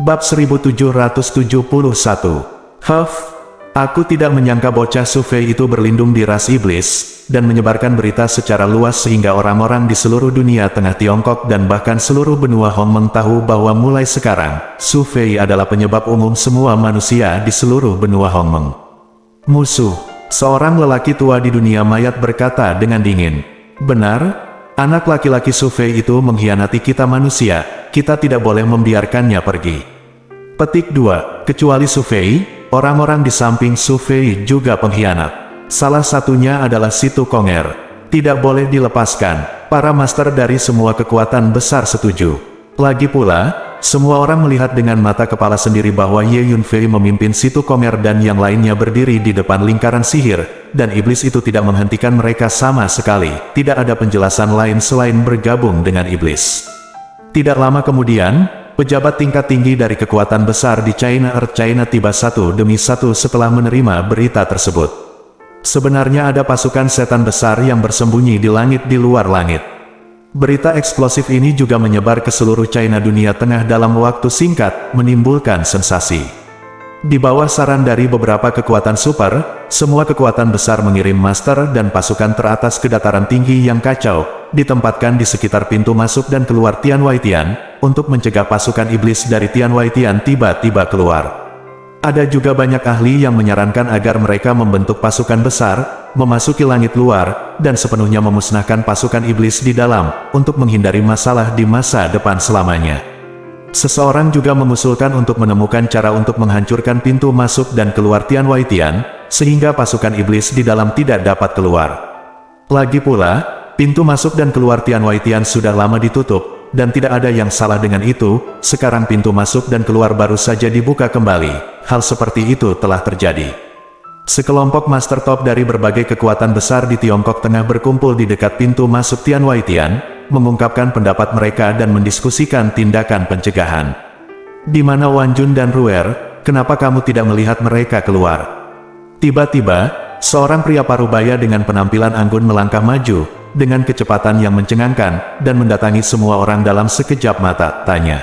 Bab 1771. Aku tidak menyangka bocah Sufei itu berlindung di ras iblis, dan menyebarkan berita secara luas sehingga orang-orang di seluruh dunia tengah Tiongkok dan bahkan seluruh benua Hongmeng tahu bahwa mulai sekarang, Sufei adalah penyebab umum semua manusia di seluruh benua Hongmeng. Musuh, seorang lelaki tua di dunia mayat berkata dengan dingin. Benar? Anak laki-laki Sufei itu mengkhianati kita manusia, kita tidak boleh membiarkannya pergi. Petik 2. Kecuali Sufei, orang-orang di samping Sufei juga pengkhianat. Salah satunya adalah Situ Konger. Tidak boleh dilepaskan, para master dari semua kekuatan besar setuju. Lagi pula, semua orang melihat dengan mata kepala sendiri bahwa Ye Yunfei memimpin Situ Konger dan yang lainnya berdiri di depan lingkaran sihir, dan iblis itu tidak menghentikan mereka sama sekali. Tidak ada penjelasan lain selain bergabung dengan iblis. Tidak lama kemudian, pejabat tingkat tinggi dari kekuatan besar di China Earth China tiba satu demi satu setelah menerima berita tersebut. Sebenarnya ada pasukan setan besar yang bersembunyi di langit di luar langit. Berita eksplosif ini juga menyebar ke seluruh China dunia tengah dalam waktu singkat, menimbulkan sensasi. Di bawah saran dari beberapa kekuatan super, semua kekuatan besar mengirim master dan pasukan teratas ke dataran tinggi yang kacau, ditempatkan di sekitar pintu masuk dan keluar Tianwaitian, untuk mencegah pasukan iblis dari Tianwaitian tiba-tiba keluar. Ada juga banyak ahli yang menyarankan agar mereka membentuk pasukan besar, memasuki langit luar, dan sepenuhnya memusnahkan pasukan iblis di dalam, untuk menghindari masalah di masa depan selamanya. Seseorang juga mengusulkan untuk menemukan cara untuk menghancurkan pintu masuk dan keluar Tianwaitian, sehingga pasukan iblis di dalam tidak dapat keluar. Lagi pula, pintu masuk dan keluar Tianwaitian sudah lama ditutup, dan tidak ada yang salah dengan itu. Sekarang pintu masuk dan keluar baru saja dibuka kembali. Hal seperti itu telah terjadi. Sekelompok master top dari berbagai kekuatan besar di Tiongkok tengah berkumpul di dekat pintu masuk Tianwaitian, mengungkapkan pendapat mereka dan mendiskusikan tindakan pencegahan. Di mana Wan Jun dan Ruer, kenapa kamu tidak melihat mereka keluar? Tiba-tiba, seorang pria parubaya dengan penampilan anggun melangkah maju, dengan kecepatan yang mencengangkan, dan mendatangi semua orang dalam sekejap mata, tanya.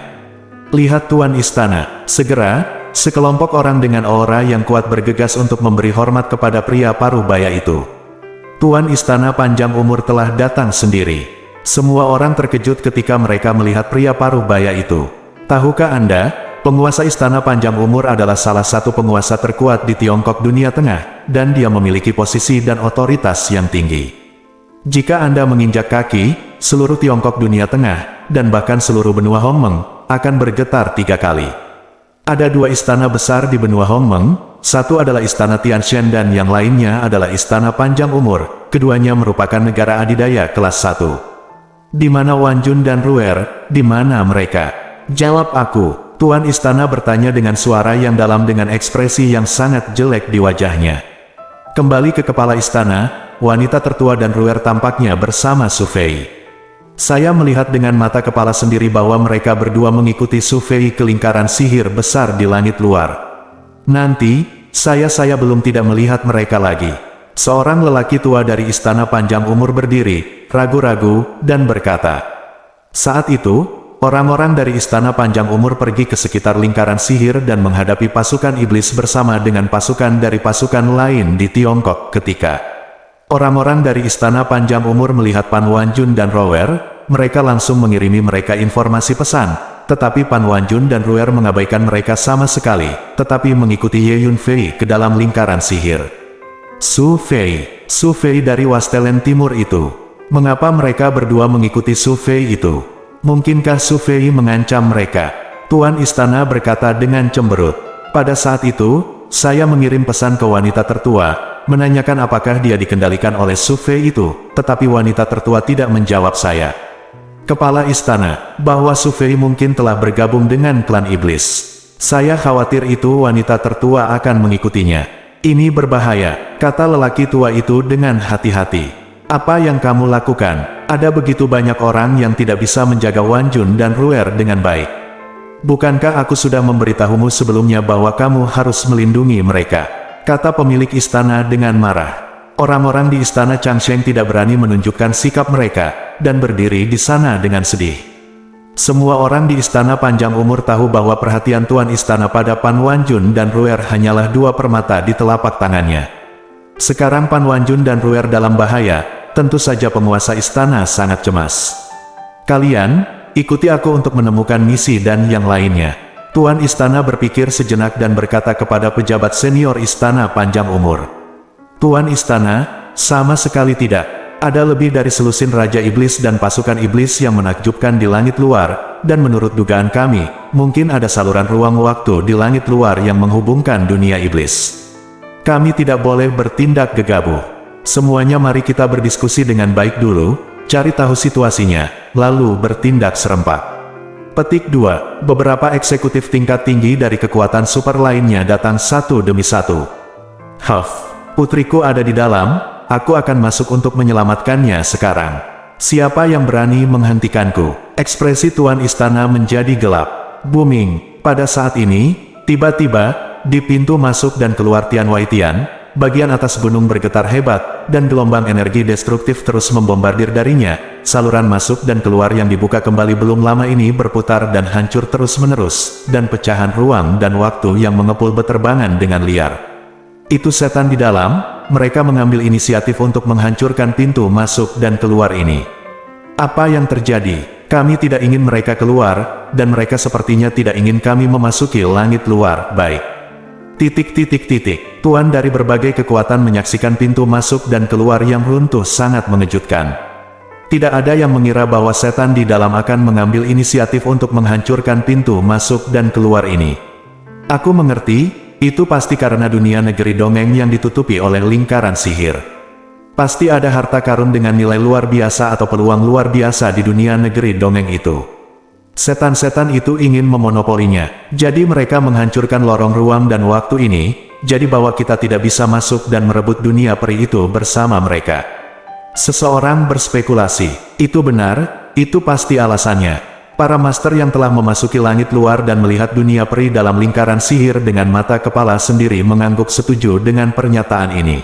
Lihat Tuan Istana, segera. Sekelompok orang dengan aura yang kuat bergegas untuk memberi hormat kepada pria parubaya itu. Tuan Istana Panjang Umur telah datang sendiri. Semua orang terkejut ketika mereka melihat pria parubaya itu. Tahukah Anda, penguasa Istana Panjang Umur adalah salah satu penguasa terkuat di Tiongkok dunia tengah, dan dia memiliki posisi dan otoritas yang tinggi. Jika Anda menginjak kaki, seluruh Tiongkok dunia tengah, dan bahkan seluruh benua Hongmeng, akan bergetar 3 kali. Ada 2 istana besar di benua Hongmeng, satu adalah Istana Tianshan dan yang lainnya adalah Istana Panjang Umur. Keduanya merupakan negara adidaya kelas 1. Di mana Wan Jun dan Ruer, di mana mereka? Jawab aku, Tuan Istana bertanya dengan suara yang dalam dengan ekspresi yang sangat jelek di wajahnya. Kembali ke kepala istana, wanita tertua dan Ruer tampaknya bersama Sufei. Saya melihat dengan mata kepala sendiri bahwa mereka berdua mengikuti Sufei ke lingkaran sihir besar di langit luar. Nanti, saya belum tidak melihat mereka lagi. Seorang lelaki tua dari Istana Panjang Umur berdiri, ragu-ragu, dan berkata. Saat itu, orang-orang dari Istana Panjang Umur pergi ke sekitar lingkaran sihir dan menghadapi pasukan iblis bersama dengan pasukan dari pasukan lain di Tiongkok ketika orang-orang dari Istana Panjang Umur melihat Pan Wan Jun dan Ruer, mereka langsung mengirimi mereka informasi pesan, tetapi Pan Wan Jun dan Ruer mengabaikan mereka sama sekali, tetapi mengikuti Ye Yunfei ke dalam lingkaran sihir. Sufei dari Wastelen Timur itu. Mengapa mereka berdua mengikuti Sufei itu? Mungkinkah Sufei mengancam mereka? Tuan Istana berkata dengan cemberut. Pada saat itu, saya mengirim pesan ke wanita tertua, menanyakan apakah dia dikendalikan oleh Sufei itu, tetapi wanita tertua tidak menjawab saya. Kepala istana, bahwa Sufei mungkin telah bergabung dengan klan iblis. Saya khawatir itu wanita tertua akan mengikutinya. Ini berbahaya, kata lelaki tua itu dengan hati-hati. Apa yang kamu lakukan? Ada begitu banyak orang yang tidak bisa menjaga Wan Jun dan Ruer dengan baik. Bukankah aku sudah memberitahumu sebelumnya bahwa kamu harus melindungi mereka? Kata pemilik istana dengan marah. Orang-orang di istana Changsheng tidak berani menunjukkan sikap mereka, dan berdiri di sana dengan sedih. Semua orang di Istana Panjang Umur tahu bahwa perhatian Tuan Istana pada Pan Wanjun dan Ruer hanyalah dua permata di telapak tangannya. Sekarang Pan Wanjun dan Ruer dalam bahaya, tentu saja penguasa istana sangat cemas. Kalian, ikuti aku untuk menemukan misi dan yang lainnya. Tuan Istana berpikir sejenak dan berkata kepada pejabat senior Istana Panjang Umur. Tuan Istana, sama sekali tidak. Ada lebih dari selusin Raja Iblis dan pasukan Iblis yang menakjubkan di langit luar, dan menurut dugaan kami, mungkin ada saluran ruang waktu di langit luar yang menghubungkan dunia Iblis. Kami tidak boleh bertindak gegabah. Semuanya mari kita berdiskusi dengan baik dulu, cari tahu situasinya, lalu bertindak serempak. Petik 2. Beberapa eksekutif tingkat tinggi dari kekuatan super lainnya datang satu demi satu. Putriku ada di dalam. Aku akan masuk untuk menyelamatkannya sekarang. Siapa yang berani menghentikanku? Ekspresi Tuan Istana menjadi gelap. Booming. Pada saat ini, tiba-tiba, di pintu masuk dan keluar Tian Wai Tian, bagian atas gunung bergetar hebat, dan gelombang energi destruktif terus membombardir darinya. Saluran masuk dan keluar yang dibuka kembali belum lama ini berputar dan hancur terus-menerus, dan pecahan ruang dan waktu yang mengepul beterbangan dengan liar. Itu setan di dalam, mereka mengambil inisiatif untuk menghancurkan pintu masuk dan keluar ini. Apa yang terjadi? Kami tidak ingin mereka keluar, dan mereka sepertinya tidak ingin kami memasuki langit luar. Baik. Tuan dari berbagai kekuatan menyaksikan pintu masuk dan keluar yang runtuh sangat mengejutkan. Tidak ada yang mengira bahwa setan di dalam akan mengambil inisiatif untuk menghancurkan pintu masuk dan keluar ini. Aku mengerti. Itu pasti karena dunia negeri dongeng yang ditutupi oleh lingkaran sihir. Pasti ada harta karun dengan nilai luar biasa atau peluang luar biasa di dunia negeri dongeng itu. Setan-setan itu ingin memonopolinya, jadi mereka menghancurkan lorong ruang dan waktu ini, jadi bahwa kita tidak bisa masuk dan merebut dunia peri itu bersama mereka. Seseorang berspekulasi, itu benar, itu pasti alasannya. Para master yang telah memasuki langit luar dan melihat dunia peri dalam lingkaran sihir dengan mata kepala sendiri mengangguk setuju dengan pernyataan ini.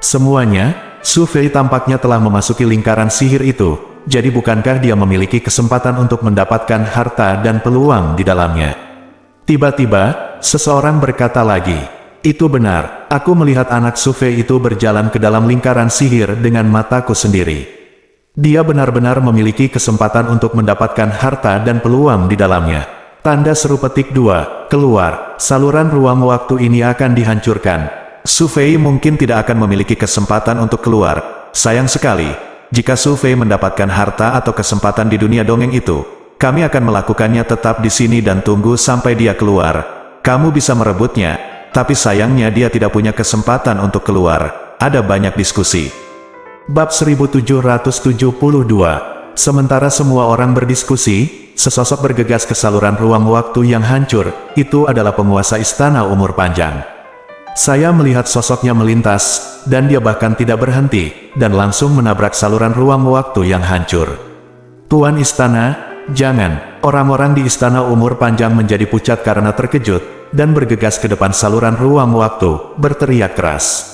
Semuanya, Su Fei tampaknya telah memasuki lingkaran sihir itu, jadi bukankah dia memiliki kesempatan untuk mendapatkan harta dan peluang di dalamnya? Tiba-tiba, seseorang berkata lagi, itu benar, aku melihat anak Su Fei itu berjalan ke dalam lingkaran sihir dengan mataku sendiri. Dia benar-benar memiliki kesempatan untuk mendapatkan harta dan peluang di dalamnya. Tanda seru petik 2, keluar, saluran ruang waktu ini akan dihancurkan. Su Fei mungkin tidak akan memiliki kesempatan untuk keluar. Sayang sekali, jika Su Fei mendapatkan harta atau kesempatan di dunia dongeng itu, kami akan melakukannya tetap di sini dan tunggu sampai dia keluar. Kamu bisa merebutnya, tapi sayangnya dia tidak punya kesempatan untuk keluar. Ada banyak diskusi. Bab 1772. Sementara semua orang berdiskusi, sesosok bergegas ke saluran ruang waktu yang hancur. Itu adalah penguasa istana umur panjang. Saya melihat sosoknya melintas, dan dia bahkan tidak berhenti, dan langsung menabrak saluran ruang waktu yang hancur. Tuan Istana, jangan. Orang-orang di istana umur panjang menjadi pucat karena terkejut, dan bergegas ke depan saluran ruang waktu, berteriak keras.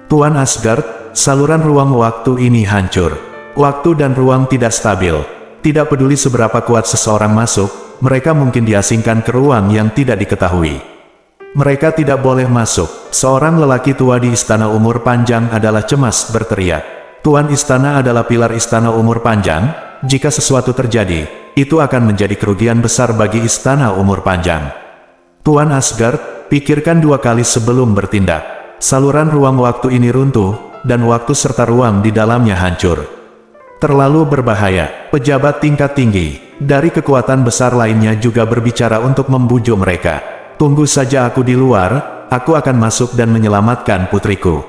Tuan Asgard, saluran ruang waktu ini hancur. Waktu dan ruang tidak stabil. Tidak peduli seberapa kuat seseorang masuk, mereka mungkin diasingkan ke ruang yang tidak diketahui. Mereka tidak boleh masuk. Seorang lelaki tua di istana umur panjang adalah cemas berteriak. Tuan istana adalah pilar istana umur panjang. Jika sesuatu terjadi, itu akan menjadi kerugian besar bagi istana umur panjang. Tuan Asgard, pikirkan dua kali sebelum bertindak. Saluran ruang waktu ini runtuh, dan waktu serta ruang di dalamnya hancur. Terlalu berbahaya. Pejabat tingkat tinggi dari kekuatan besar lainnya juga berbicara untuk membujuk mereka. Tunggu saja aku di luar, aku akan masuk dan menyelamatkan putriku.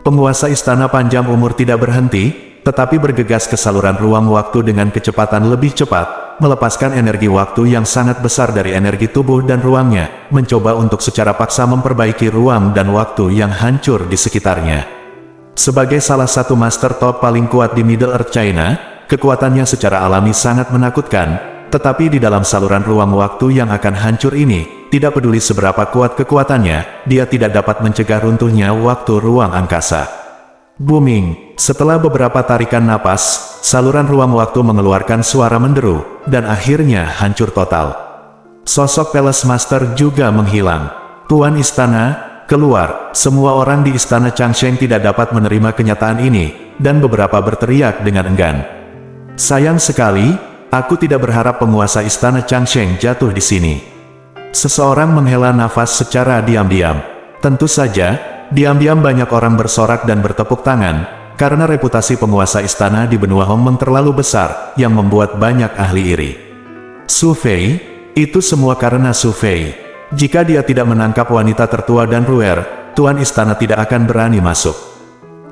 Penguasa istana panjang umur tidak berhenti, tetapi bergegas ke saluran ruang waktu dengan kecepatan lebih cepat, melepaskan energi waktu yang sangat besar dari energi tubuh dan ruangnya, mencoba untuk secara paksa memperbaiki ruang dan waktu yang hancur di sekitarnya. Sebagai salah satu master top paling kuat di Middle Earth China, kekuatannya secara alami sangat menakutkan, tetapi di dalam saluran ruang waktu yang akan hancur ini, tidak peduli seberapa kuat kekuatannya, dia tidak dapat mencegah runtuhnya waktu ruang angkasa. Booming. Setelah beberapa tarikan napas, saluran ruang waktu mengeluarkan suara menderu, dan akhirnya hancur total. Sosok Palace Master juga menghilang. Tuan Istana, keluar. Semua orang di Istana Changsheng tidak dapat menerima kenyataan ini, dan beberapa berteriak dengan enggan. Sayang sekali, aku tidak berharap penguasa Istana Changsheng jatuh di sini. Seseorang menghela nafas secara diam-diam. Tentu saja, diam-diam banyak orang bersorak dan bertepuk tangan, karena reputasi penguasa istana di benua Hongmeng terlalu besar, yang membuat banyak ahli iri. Su Fei, itu semua karena Su Fei. Jika dia tidak menangkap wanita tertua dan Ruer, tuan istana tidak akan berani masuk.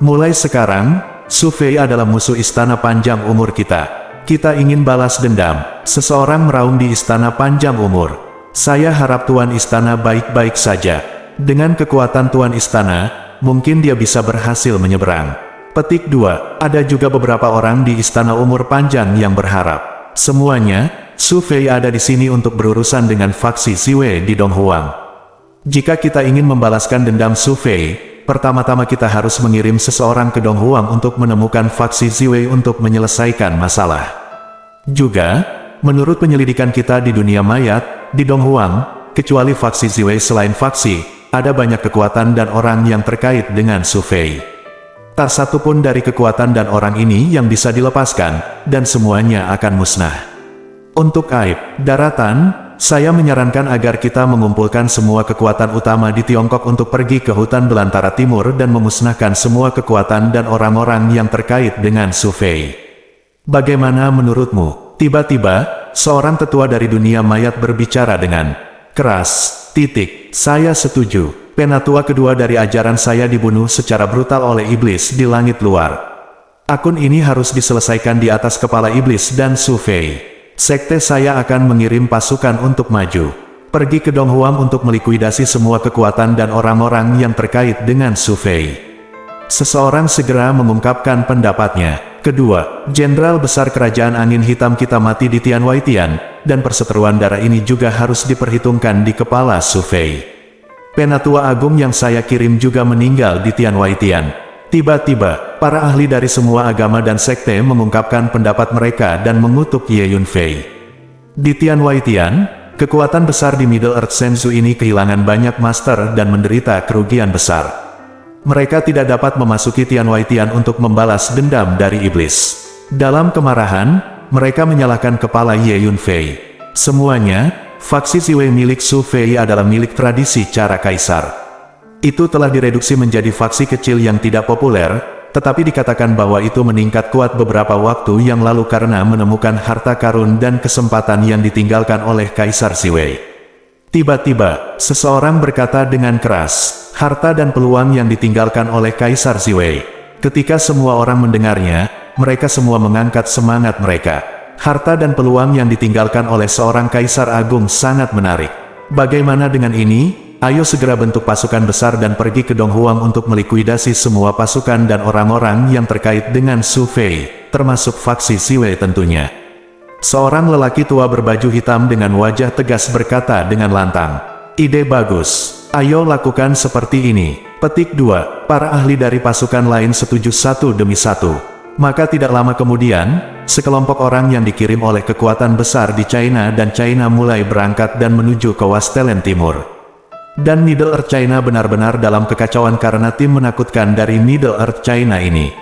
Mulai sekarang, Su Fei adalah musuh istana panjang umur kita. Kita ingin balas dendam. Seseorang meraung di istana panjang umur. Saya harap tuan istana baik-baik saja. Dengan kekuatan tuan istana, mungkin dia bisa berhasil menyeberang. Petik 2. Ada juga beberapa orang di istana umur panjang yang berharap. Semuanya, Su Fei ada di sini untuk berurusan dengan faksi Ziwei di Donghuang. Jika kita ingin membalaskan dendam Su Fei, pertama-tama kita harus mengirim seseorang ke Donghuang untuk menemukan faksi Ziwei untuk menyelesaikan masalah. Juga, menurut penyelidikan kita di dunia mayat, di Donghuang, kecuali faksi Ziwei selain faksi, ada banyak kekuatan dan orang yang terkait dengan Su Fei. Tak satu pun dari kekuatan dan orang ini yang bisa dilepaskan, dan semuanya akan musnah. Untuk aib daratan, saya menyarankan agar kita mengumpulkan semua kekuatan utama di Tiongkok untuk pergi ke hutan belantara timur dan memusnahkan semua kekuatan dan orang-orang yang terkait dengan Su Fei. Bagaimana menurutmu? Tiba-tiba, seorang tetua dari dunia mayat berbicara dengan keras. Saya setuju. Penatua kedua dari ajaran saya dibunuh secara brutal oleh iblis di langit luar. Akun ini harus diselesaikan di atas kepala iblis dan Su Fei. Sekte saya akan mengirim pasukan untuk maju. Pergi ke Donghuang untuk melikuidasi semua kekuatan dan orang-orang yang terkait dengan Su Fei. Seseorang segera mengungkapkan pendapatnya. Kedua, Jenderal Besar Kerajaan Angin Hitam kita mati di Tianwaitian, dan perseteruan darah ini juga harus diperhitungkan di kepala Su Fei. Penatua Agung yang saya kirim juga meninggal di Tianwaitian. Tiba-tiba, para ahli dari semua agama dan sekte mengungkapkan pendapat mereka dan mengutuk Ye Yunfei. Di Tianwaitian, kekuatan besar di Middle Earth Senzu ini kehilangan banyak master dan menderita kerugian besar. Mereka tidak dapat memasuki Tianwaitian untuk membalas dendam dari iblis. Dalam kemarahan, mereka menyalahkan kepala Ye Yunfei. Semuanya, faksi Ziwei milik Su Fei adalah milik tradisi cara kaisar. Itu telah direduksi menjadi faksi kecil yang tidak populer, tetapi dikatakan bahwa itu meningkat kuat beberapa waktu yang lalu karena menemukan harta karun dan kesempatan yang ditinggalkan oleh Kaisar Ziwei. Tiba-tiba, seseorang berkata dengan keras, harta dan peluang yang ditinggalkan oleh Kaisar Ziwei. Ketika semua orang mendengarnya, mereka semua mengangkat semangat mereka. Harta dan peluang yang ditinggalkan oleh seorang Kaisar Agung sangat menarik. Bagaimana dengan ini? Ayo segera bentuk pasukan besar dan pergi ke Donghuang untuk melikuidasi semua pasukan dan orang-orang yang terkait dengan Su Fei, termasuk faksi Ziwei tentunya. Seorang lelaki tua berbaju hitam dengan wajah tegas berkata dengan lantang, ide bagus, ayo lakukan seperti ini. Petik 2, para ahli dari pasukan lain setuju satu demi satu. Maka tidak lama kemudian, sekelompok orang yang dikirim oleh kekuatan besar di China dan China mulai berangkat dan menuju ke Westelen Timur. Dan Middle Earth China benar-benar dalam kekacauan karena tim menakutkan dari Middle Earth China ini.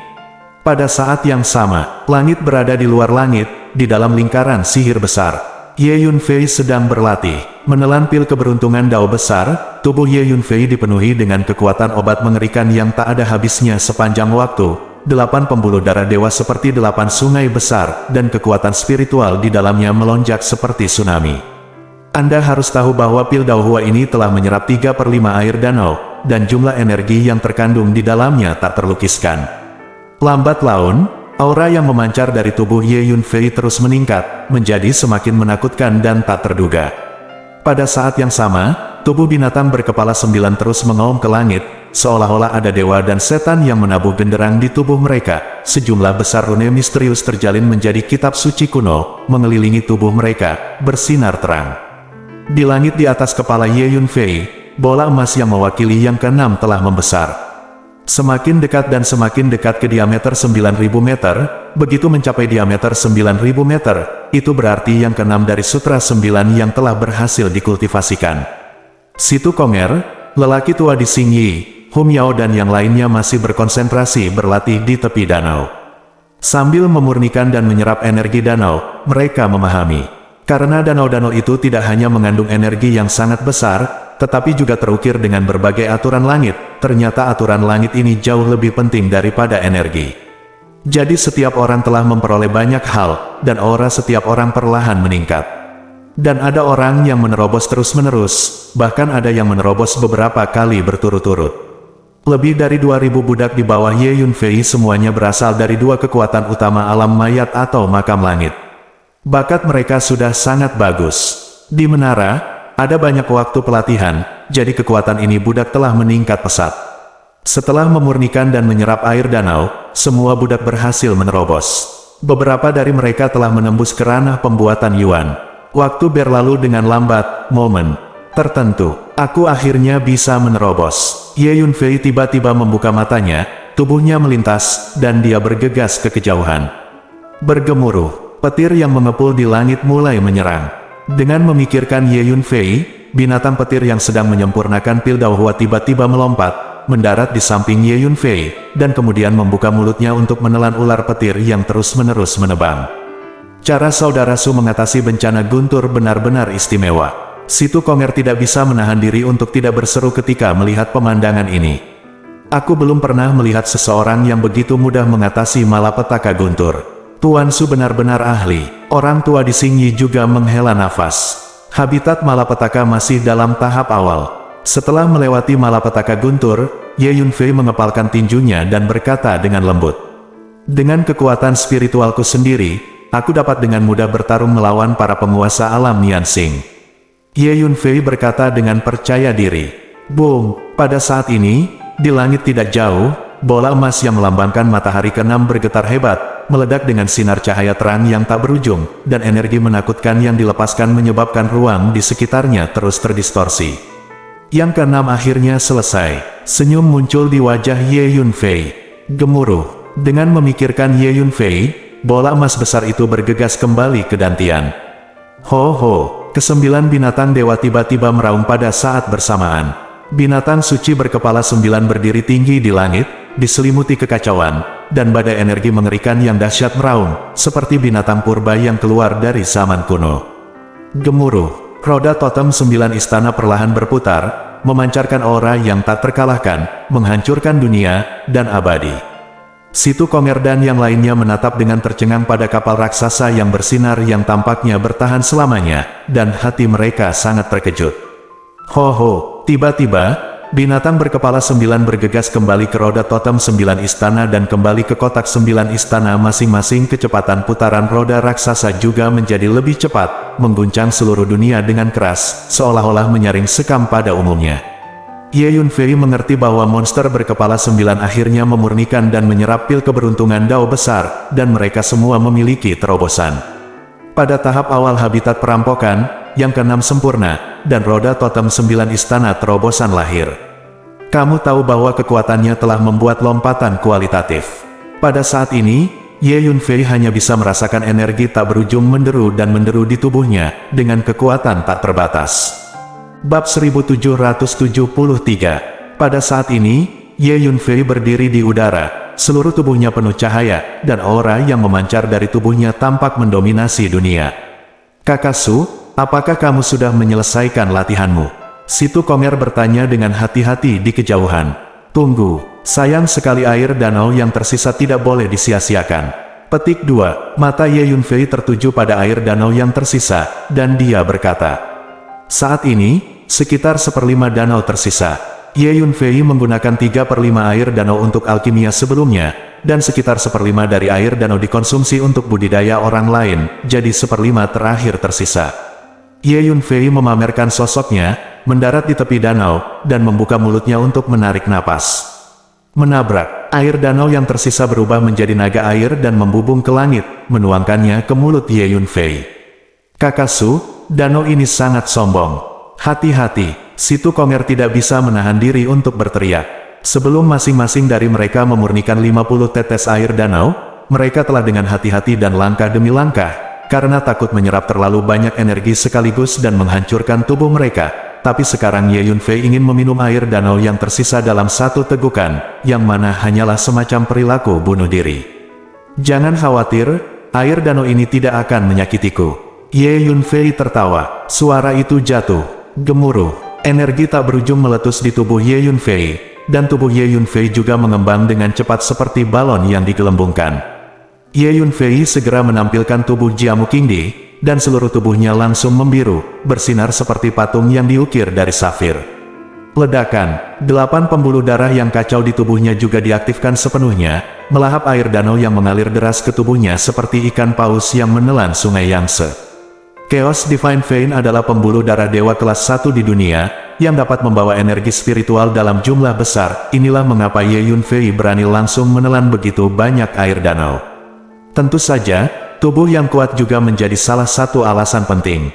Pada saat yang sama, langit berada di luar langit, di dalam lingkaran sihir besar. Ye Yunfei sedang berlatih, menelan pil keberuntungan Dao besar. Tubuh Ye Yunfei dipenuhi dengan kekuatan obat mengerikan yang tak ada habisnya sepanjang waktu. 8 pembuluh darah dewa seperti 8 sungai besar, dan kekuatan spiritual di dalamnya melonjak seperti tsunami. Anda harus tahu bahwa pil Dao Hua ini telah menyerap 3/5 air danau, dan jumlah energi yang terkandung di dalamnya tak terlukiskan. Lambat laun, aura yang memancar dari tubuh Ye Yunfei terus meningkat, menjadi semakin menakutkan dan tak terduga. Pada saat yang sama, tubuh binatang berkepala 9 terus mengaum ke langit, seolah-olah ada dewa dan setan yang menabuh genderang di tubuh mereka. Sejumlah besar rune misterius terjalin menjadi kitab suci kuno, mengelilingi tubuh mereka, bersinar terang. Di langit di atas kepala Ye Yunfei, bola emas yang mewakili yang ke-6 telah membesar. Semakin dekat dan semakin dekat ke diameter 9.000 meter, begitu mencapai diameter 9.000 meter, itu berarti yang keenam dari Sutra 9 yang telah berhasil dikultivasikan. Situ Konger, lelaki tua di Xingyi, Hum Yao dan yang lainnya masih berkonsentrasi berlatih di tepi danau. Sambil memurnikan dan menyerap energi danau, mereka memahami. Karena danau-danau itu tidak hanya mengandung energi yang sangat besar, tetapi juga terukir dengan berbagai aturan langit. Ternyata aturan langit ini jauh lebih penting daripada energi. Jadi setiap orang telah memperoleh banyak hal, dan aura setiap orang perlahan meningkat. Dan ada orang yang menerobos terus-menerus, bahkan ada yang menerobos beberapa kali berturut-turut. Lebih dari 2.000 budak di bawah Ye Yunfei semuanya berasal dari dua kekuatan utama alam mayat atau makam langit. Bakat mereka sudah sangat bagus. Di menara, ada banyak waktu pelatihan, jadi kekuatan ini budak telah meningkat pesat. Setelah memurnikan dan menyerap air danau, semua budak berhasil menerobos. Beberapa dari mereka telah menembus ke ranah pembuatan yuan. Waktu berlalu dengan lambat, momen tertentu. Aku akhirnya bisa menerobos. Ye Yunfei tiba-tiba membuka matanya, tubuhnya melintas, dan dia bergegas ke kejauhan. Bergemuruh. Petir yang mengepul di langit mulai menyerang. Dengan memikirkan Ye Yunfei, binatang petir yang sedang menyempurnakan pil Daohua tiba-tiba melompat, mendarat di samping Ye Yunfei, dan kemudian membuka mulutnya untuk menelan ular petir yang terus-menerus menebang. Cara Saudara Su mengatasi bencana guntur benar-benar istimewa. Situ Konger tidak bisa menahan diri untuk tidak berseru ketika melihat pemandangan ini. Aku belum pernah melihat seseorang yang begitu mudah mengatasi malapetaka guntur. Tuan Su benar-benar ahli. Orang tua di Xingyi juga menghela nafas. Habitat malapetaka masih dalam tahap awal. Setelah melewati malapetaka guntur, Ye Yunfei mengepalkan tinjunya dan berkata dengan lembut. Dengan kekuatan spiritualku sendiri, aku dapat dengan mudah bertarung melawan para penguasa alam Nianxing. Ye Yunfei berkata dengan percaya diri. Boom! Pada saat ini, di langit tidak jauh, bola emas yang melambangkan matahari ke-6 bergetar hebat, meledak dengan sinar cahaya terang yang tak berujung, dan energi menakutkan yang dilepaskan menyebabkan ruang di sekitarnya terus terdistorsi. Yang ke-6 akhirnya selesai. Senyum muncul di wajah Ye Yunfei. Gemuruh. Dengan memikirkan Ye Yunfei, bola emas besar itu bergegas kembali ke dantian. Ho ho! Ke-9 binatang dewa tiba-tiba meraung pada saat bersamaan. Binatang suci berkepala 9 berdiri tinggi di langit, diselimuti kekacauan, dan badai energi mengerikan yang dahsyat meraung, seperti binatang purba yang keluar dari zaman kuno. Gemuruh, roda totem 9 istana perlahan berputar, memancarkan aura yang tak terkalahkan, menghancurkan dunia, dan abadi. Situ Konger dan yang lainnya menatap dengan tercengang pada kapal raksasa yang bersinar yang tampaknya bertahan selamanya, dan hati mereka sangat terkejut. Ho ho, tiba-tiba, binatang berkepala 9 bergegas kembali ke roda totem 9 istana dan kembali ke kotak 9 istana masing-masing. Kecepatan putaran roda raksasa juga menjadi lebih cepat, mengguncang seluruh dunia dengan keras, seolah-olah menyaring sekam pada umumnya. Ye Yunfei mengerti bahwa monster berkepala 9 akhirnya memurnikan dan menyerap pil keberuntungan Dao besar, dan mereka semua memiliki terobosan. Pada tahap awal habitat perampokan, yang ke-6 sempurna, dan roda totem 9 istana terobosan lahir. Kamu tahu bahwa kekuatannya telah membuat lompatan kualitatif. Pada saat ini, Ye Yunfei hanya bisa merasakan energi tak berujung menderu dan menderu di tubuhnya, dengan kekuatan tak terbatas. Bab 1773. Pada saat ini, Ye Yunfei berdiri di udara, seluruh tubuhnya penuh cahaya, dan aura yang memancar dari tubuhnya tampak mendominasi dunia. Kakak Su, apakah kamu sudah menyelesaikan latihanmu? Situ Konger bertanya dengan hati-hati di kejauhan. Tunggu, sayang sekali air danau yang tersisa tidak boleh disia-siakan. Petik 2. Mata Ye Yunfei tertuju pada air danau yang tersisa, dan dia berkata, saat ini, sekitar 1/5 danau tersisa. Ye Yunfei menggunakan 3/5 air danau untuk alkimia sebelumnya, dan sekitar 1/5 dari air danau dikonsumsi untuk budidaya orang lain, jadi 1/5 terakhir tersisa. Ye Yunfei memamerkan sosoknya, mendarat di tepi danau, dan membuka mulutnya untuk menarik napas. Menabrak, air danau yang tersisa berubah menjadi naga air dan membubung ke langit, menuangkannya ke mulut Ye Yunfei. Kakak Su, danau ini sangat sombong. Hati-hati, Situ Konger tidak bisa menahan diri untuk berteriak. Sebelum masing-masing dari mereka memurnikan 50 tetes air danau, mereka telah dengan hati-hati dan langkah demi langkah, karena takut menyerap terlalu banyak energi sekaligus dan menghancurkan tubuh mereka. Tapi sekarang Ye Yunfei ingin meminum air danau yang tersisa dalam satu tegukan, yang mana hanyalah semacam perilaku bunuh diri. Jangan khawatir, air danau ini tidak akan menyakitiku. Ye Yunfei tertawa, suara itu jatuh, gemuruh. Energi tak berujung meletus di tubuh Ye Yunfei, dan tubuh Ye Yunfei juga mengembang dengan cepat seperti balon yang digelembungkan. Ye Yunfei segera menampilkan tubuh Jiamu Qingdi, dan seluruh tubuhnya langsung membiru, bersinar seperti patung yang diukir dari safir. Ledakan, 8 pembuluh darah yang kacau di tubuhnya juga diaktifkan sepenuhnya, melahap air danau yang mengalir deras ke tubuhnya seperti ikan paus yang menelan sungai Yangtze. Chaos Divine Vein adalah pembuluh darah dewa kelas 1 di dunia, yang dapat membawa energi spiritual dalam jumlah besar. Inilah mengapa Ye Yunfei berani langsung menelan begitu banyak air danau. Tentu saja, tubuh yang kuat juga menjadi salah satu alasan penting.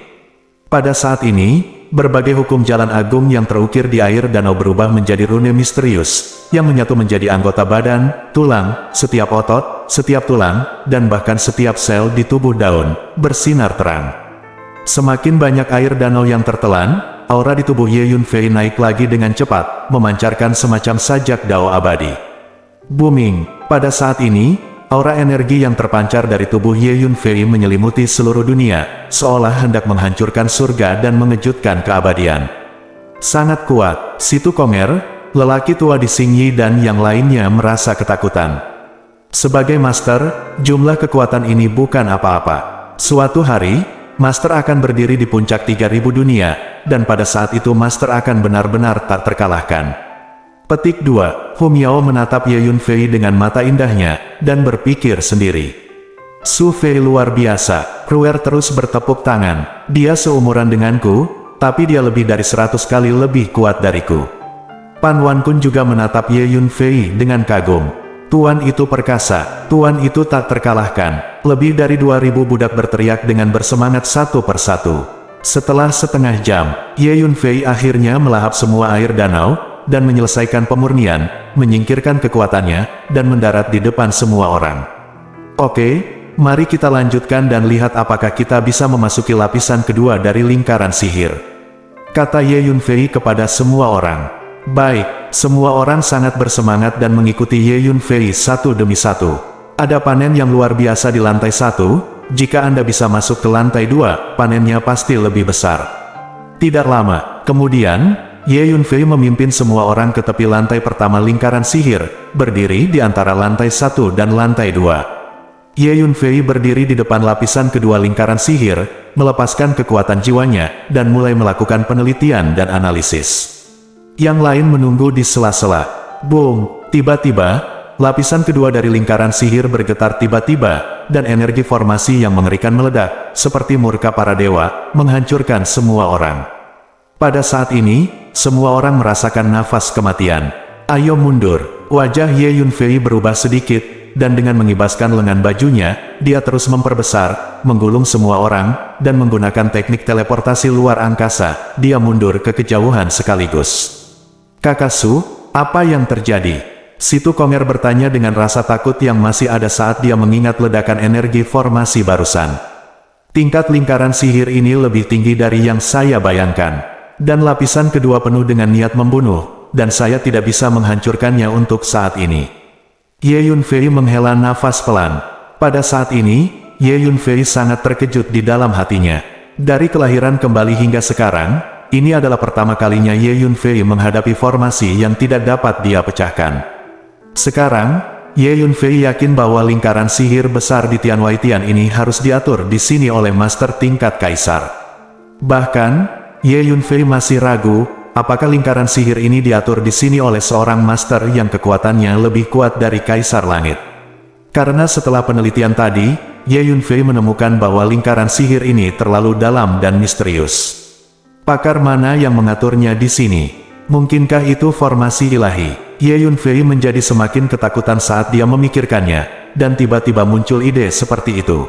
Pada saat ini, berbagai hukum jalan agung yang terukir di air danau berubah menjadi rune misterius, yang menyatu menjadi anggota badan, tulang, setiap otot, setiap tulang, dan bahkan setiap sel di tubuh daun, bersinar terang. Semakin banyak air danau yang tertelan, aura di tubuh Ye Yunfei naik lagi dengan cepat, memancarkan semacam sajak dao abadi. Booming, pada saat ini, aura energi yang terpancar dari tubuh Ye Yunfei menyelimuti seluruh dunia, seolah hendak menghancurkan surga dan mengejutkan keabadian. Sangat kuat, Situ Konger, lelaki tua di Xingyi dan yang lainnya merasa ketakutan. Sebagai master, jumlah kekuatan ini bukan apa-apa. Suatu hari, Master akan berdiri di puncak 3000 dunia, dan pada saat itu Master akan benar-benar tak terkalahkan. Petik 2. Hu Miao menatap Ye Yunfei dengan mata indahnya, dan berpikir sendiri. Su Fei luar biasa, Ruer terus bertepuk tangan. Dia seumuran denganku, tapi dia lebih dari 100 kali lebih kuat dariku. Pan Wan Kun juga menatap Ye Yunfei dengan kagum. Tuan itu perkasa, Tuan itu tak terkalahkan. Lebih dari 2000 budak berteriak dengan bersemangat satu persatu. Setelah setengah jam, Ye Yunfei akhirnya melahap semua air danau, dan menyelesaikan pemurnian, menyingkirkan kekuatannya, dan mendarat di depan semua orang. Oke, mari kita lanjutkan dan lihat apakah kita bisa memasuki lapisan kedua dari lingkaran sihir. Kata Ye Yunfei kepada semua orang. Baik, semua orang sangat bersemangat dan mengikuti Ye Yunfei satu demi satu. Ada panen yang luar biasa di lantai 1, jika Anda bisa masuk ke lantai 2, panennya pasti lebih besar. Tidak lama, kemudian, Ye Yunfei memimpin semua orang ke tepi lantai pertama lingkaran sihir, berdiri di antara lantai 1 dan lantai 2. Ye Yunfei berdiri di depan lapisan kedua lingkaran sihir, melepaskan kekuatan jiwanya, dan mulai melakukan penelitian dan analisis. Yang lain menunggu di sela-sela. Boom! Tiba-tiba, lapisan kedua dari lingkaran sihir bergetar tiba-tiba, dan energi formasi yang mengerikan meledak, seperti murka para dewa, menghancurkan semua orang. Pada saat ini, semua orang merasakan nafas kematian. Ayo mundur! Wajah Ye Yunfei berubah sedikit, dan dengan mengibaskan lengan bajunya, dia terus memperbesar, menggulung semua orang, dan menggunakan teknik teleportasi luar angkasa, dia mundur ke kejauhan sekaligus. Kakak Su, apa yang terjadi? Situ Konger bertanya dengan rasa takut yang masih ada saat dia mengingat ledakan energi formasi barusan. Tingkat lingkaran sihir ini lebih tinggi dari yang saya bayangkan. Dan lapisan kedua penuh dengan niat membunuh, dan saya tidak bisa menghancurkannya untuk saat ini. Ye Yunfei menghela nafas pelan. Pada saat ini, Ye Yunfei sangat terkejut di dalam hatinya. Dari kelahiran kembali hingga sekarang, ini adalah pertama kalinya Ye Yunfei menghadapi formasi yang tidak dapat dia pecahkan. Sekarang, Ye Yunfei yakin bahwa lingkaran sihir besar di Tianwaitian ini harus diatur di sini oleh master tingkat kaisar. Bahkan, Ye Yunfei masih ragu, apakah lingkaran sihir ini diatur di sini oleh seorang master yang kekuatannya lebih kuat dari kaisar langit. Karena setelah penelitian tadi, Ye Yunfei menemukan bahwa lingkaran sihir ini terlalu dalam dan misterius. Pakar mana yang mengaturnya di sini? Mungkinkah itu formasi ilahi? Ye Yunfei menjadi semakin ketakutan saat dia memikirkannya, dan tiba-tiba muncul ide seperti itu.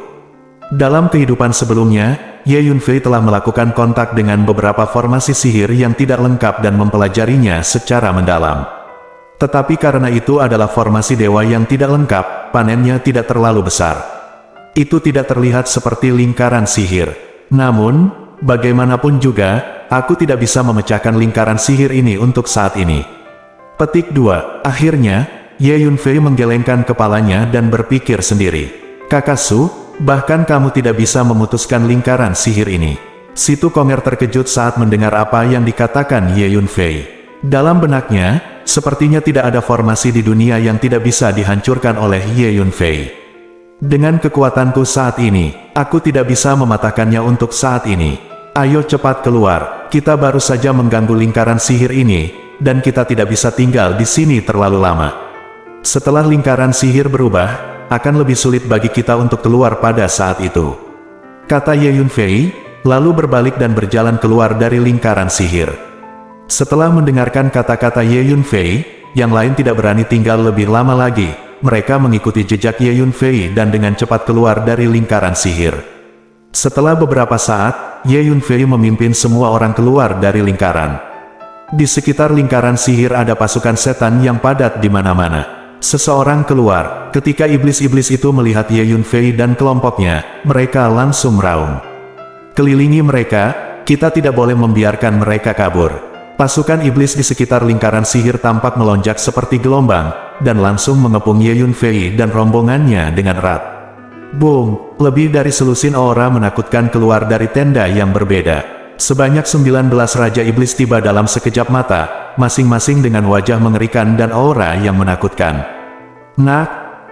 Dalam kehidupan sebelumnya, Ye Yunfei telah melakukan kontak dengan beberapa formasi sihir yang tidak lengkap dan mempelajarinya secara mendalam. Tetapi karena itu adalah formasi dewa yang tidak lengkap, panennya tidak terlalu besar. Itu tidak terlihat seperti lingkaran sihir. Namun, bagaimanapun juga, aku tidak bisa memecahkan lingkaran sihir ini untuk saat ini. Petik 2. Akhirnya, Ye Yunfei menggelengkan kepalanya dan berpikir sendiri. Kakasu, bahkan kamu tidak bisa memutuskan lingkaran sihir ini. Si Tu Konger terkejut saat mendengar apa yang dikatakan Ye Yunfei. Dalam benaknya, sepertinya tidak ada formasi di dunia yang tidak bisa dihancurkan oleh Ye Yunfei. Dengan kekuatanku saat ini, aku tidak bisa mematahkannya untuk saat ini. Ayo cepat keluar, kita baru saja mengganggu lingkaran sihir ini, dan kita tidak bisa tinggal di sini terlalu lama. Setelah lingkaran sihir berubah, akan lebih sulit bagi kita untuk keluar pada saat itu, kata Ye Yunfei, lalu berbalik dan berjalan keluar dari lingkaran sihir. Setelah mendengarkan kata-kata Ye Yunfei, yang lain tidak berani tinggal lebih lama lagi. Mereka mengikuti jejak Ye Yunfei dan dengan cepat keluar dari lingkaran sihir. Setelah beberapa saat, Ye Yunfei memimpin semua orang keluar dari lingkaran. Di sekitar lingkaran sihir ada pasukan setan yang padat di mana-mana. Seseorang keluar. Ketika iblis-iblis itu melihat Ye Yunfei dan kelompoknya, mereka langsung meraung. Kelilingi mereka, kita tidak boleh membiarkan mereka kabur. Pasukan iblis di sekitar lingkaran sihir tampak melonjak seperti gelombang, dan langsung mengepung Ye Yunfei dan rombongannya dengan erat. Boom! Lebih dari selusin aura menakutkan keluar dari tenda yang berbeda. Sebanyak 19 Raja Iblis tiba dalam sekejap mata, masing-masing dengan wajah mengerikan dan aura yang menakutkan. Nak,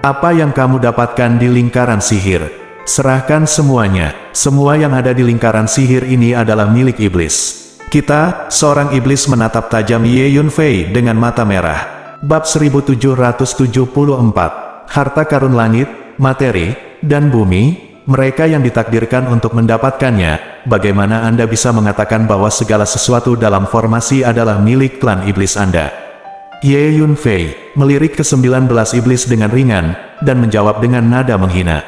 apa yang kamu dapatkan di lingkaran sihir? Serahkan semuanya. Semua yang ada di lingkaran sihir ini adalah milik iblis. Kita, seorang iblis menatap tajam Ye Yunfei dengan mata merah. Bab 1774. Harta karun langit, materi, dan bumi. Mereka yang ditakdirkan untuk mendapatkannya, bagaimana Anda bisa mengatakan bahwa segala sesuatu dalam formasi adalah milik klan iblis Anda? Ye Yunfei melirik ke 19 iblis dengan ringan, dan menjawab dengan nada menghina.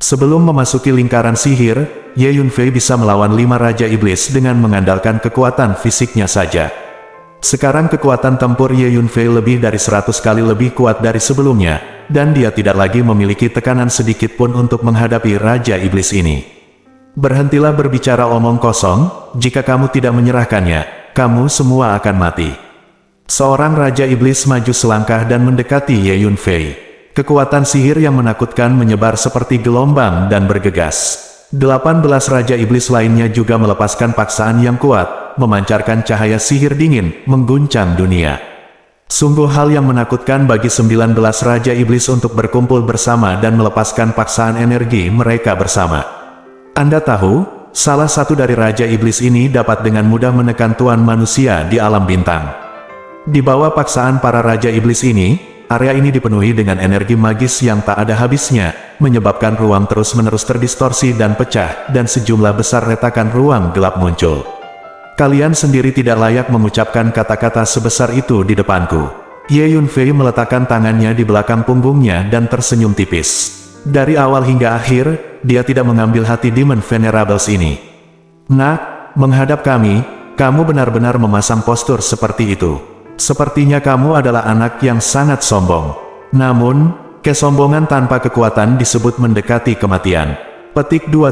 Sebelum memasuki lingkaran sihir, Ye Yunfei bisa melawan 5 Raja Iblis dengan mengandalkan kekuatan fisiknya saja. Sekarang kekuatan tempur Ye Yunfei lebih dari 100 kali lebih kuat dari sebelumnya, dan dia tidak lagi memiliki tekanan sedikit pun untuk menghadapi Raja Iblis ini. Berhentilah berbicara omong kosong, jika kamu tidak menyerahkannya, kamu semua akan mati. Seorang Raja Iblis maju selangkah dan mendekati Ye Yunfei. Kekuatan sihir yang menakutkan menyebar seperti gelombang dan bergegas. 18 Raja Iblis lainnya juga melepaskan paksaan yang kuat, memancarkan cahaya sihir dingin, mengguncang dunia. Sungguh hal yang menakutkan bagi 19 Raja Iblis untuk berkumpul bersama dan melepaskan paksaan energi mereka bersama. Anda tahu, salah satu dari Raja Iblis ini dapat dengan mudah menekan Tuan Manusia di alam bintang. Di bawah paksaan para Raja Iblis ini, area ini dipenuhi dengan energi magis yang tak ada habisnya, menyebabkan ruang terus-menerus terdistorsi dan pecah, dan sejumlah besar retakan ruang gelap muncul. Kalian sendiri tidak layak mengucapkan kata-kata sebesar itu di depanku. Ye Yunfei meletakkan tangannya di belakang punggungnya dan tersenyum tipis. Dari awal hingga akhir, dia tidak mengambil hati Demon Venerables ini. Nak, menghadap kami, kamu benar-benar memasang postur seperti itu. Sepertinya kamu adalah anak yang sangat sombong. Namun, kesombongan tanpa kekuatan disebut mendekati kematian. Petik 2.